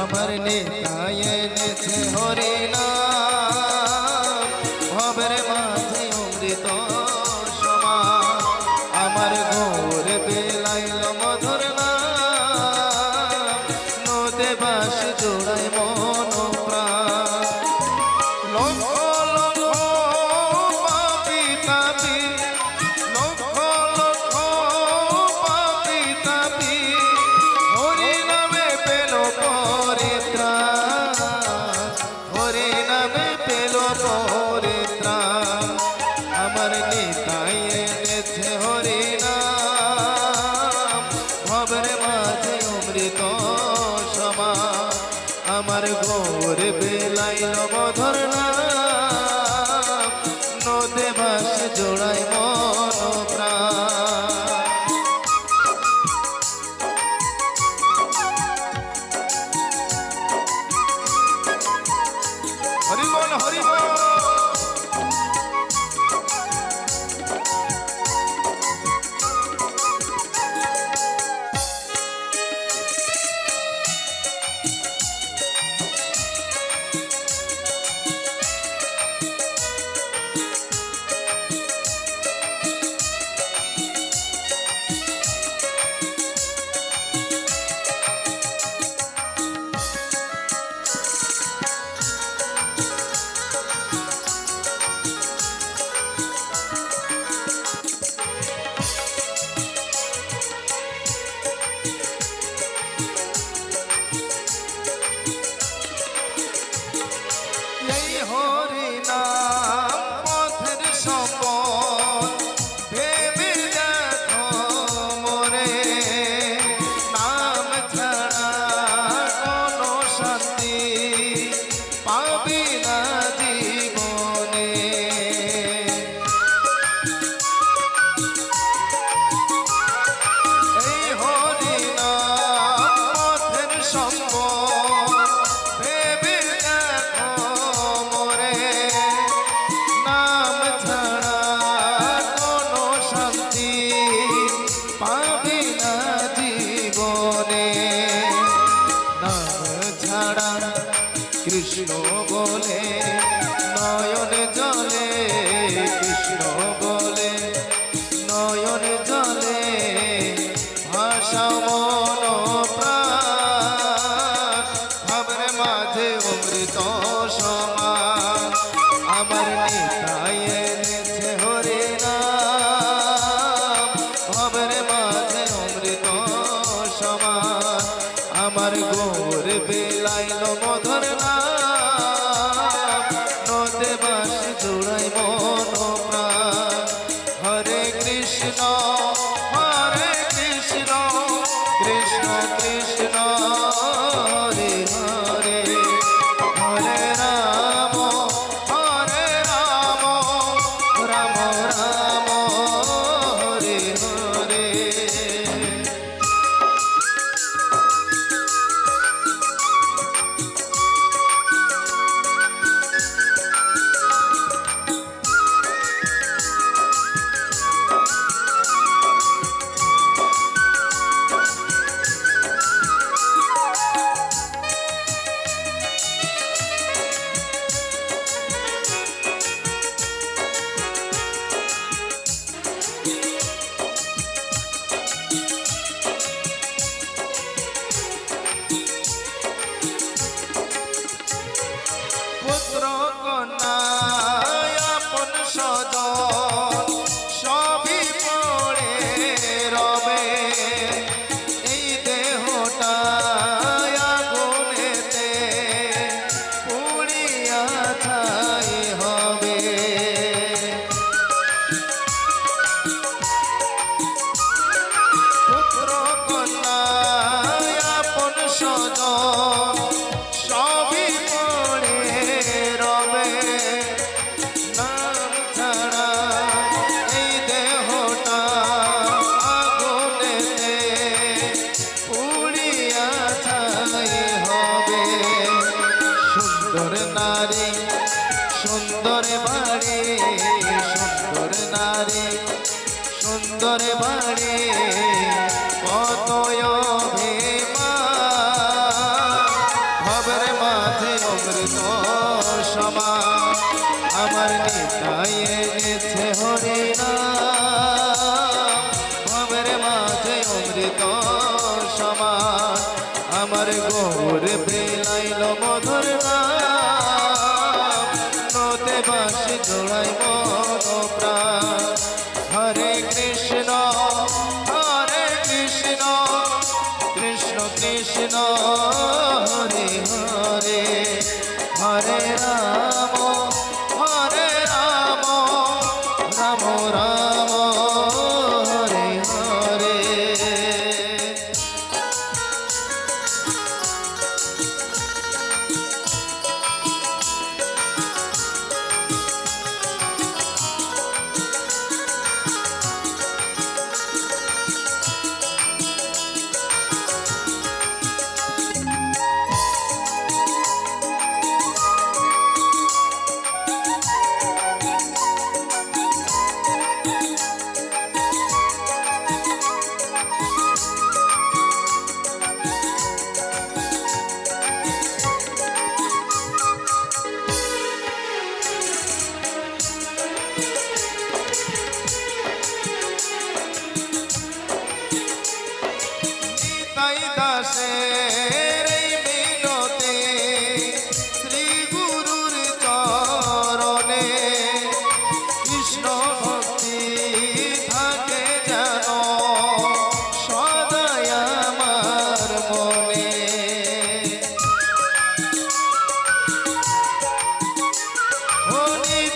আমার নেতায় এনেছে হরিনাম, ভবের মাঝে অমৃত সমান। আমার গৌর বেলাইল মধুর নাম, নদে বাস জোড়ায় মন প্রাণ। লক্ষ লক্ষ পাপী তাপী, লক্ষ লক্ষ পাপী তাপী হরি নামে পেল পরিত্রাণ, হরি নামে পেল পরিত্রাণ। আমার নিতাই এনেছে হরি নাম, ভবের মাঝে অমৃত সমান। আমার গৌর বেলাইল মধুর নাম, নদে বাস জোড়ায় মন প্রাণ। হরি বল হরি বল। হরি নাম পথের সম্পদ, ভেবে দেখো মোরে, নাম ছাড়া কোনো শান্তি পাবি না জীবনে। এই হরি নাম পথের সম্পদ, ভেবে দেখো মোরে, নাম ছাড়া কোনো শান্তি পাবি না জীবনে। নাম ছাড়া কৃষ্ণ বলে নয়ন জলে, কৃষ্ণ বলে নয়ন জলে ভাষা মন প্রাণ। ভাবের মাঝে অমৃত সমান। আমার নিতাই এনেছে হরি নাম, ভাবের মাঝে অমৃত সমান। আমার গৌর বেলাইল মধুর নাম, নদে বাস জোড়ায় মন প্রাণ। হরে কৃষ্ণ হরে কৃষ্ণ, কৃষ্ণ কৃষ্ণ হরে হরে, হরে রাম রাম রাম হরে হরে। পুত্র কন্যা আপন স্বজন সবই পড়ে রবে, এই দেহটা আগুনেতে পুড়িয়া ছাই হবে। পুত্র কন্যা আপন স্বজন সবই পড়ে রবে, নাম ছাড়া এই দেহটা আগুনেতে পুড়িয়া ছাই হবে। সুন্দর নারী সুন্দর বাড়ি, সুন্দর নারী সুন্দর বাড়ি, কত নিতাই এনেছে হরিনাম ভবের মাঝে অমৃত সমান আমার গৌর বিলাইল মধুর নাম নতে বাসি জোড়াই মন প্রাণ হরে কৃষ্ণ কৃষ্ণ কৃষ্ণ হরে হরে হরে রাম রাম রাম হরে হরে তাই দাসের এই মিনতি শ্রী গুরুর চরণে কৃষ্ণ ভক্তি থাকে যেন সদাই আমার মনে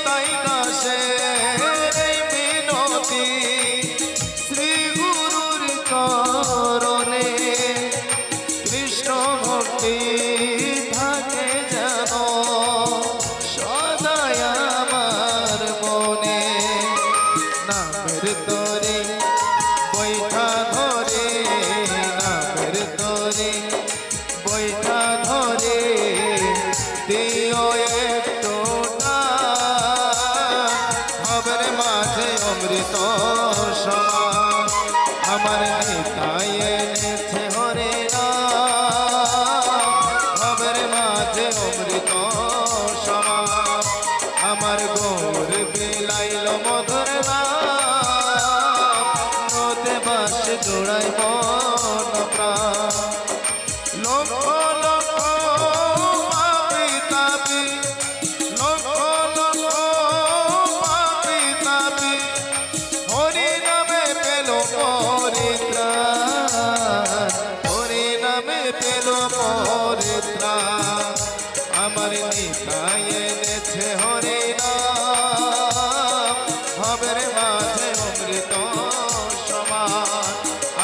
তাই দাসের এই মিনতি শ্রী গুরুর চরণে কৃষ্ণ ভক্তি থাকে যেন সদাই আমার মনে নামের তরে বৈঠা ধরে নামের তরে বৈঠা ধরে দিও একটু ভবের মাঝে অমৃত সমান আমার নিতাই এনেছে হরে ভবের মাঝে অমৃত সমান আমার গৌর বিলাইল মধুর নাম নদে বাসে জোড়াই মন প্রাণ লক্ষ লক্ষ পাপী তাপী লক্ষ লক্ষ পাপী তাপী হরি নামে পেল পরিত্রাণ হরি নামে পেল পরিত্রাণ আমার নিতাই এনেছে হরি নাম ভবের মাঝে অমৃত সমান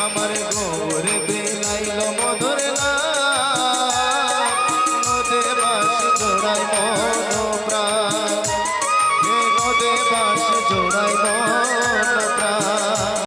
আমার গৌর বিলাইল মধুর নাম নদে বাস জোড়াই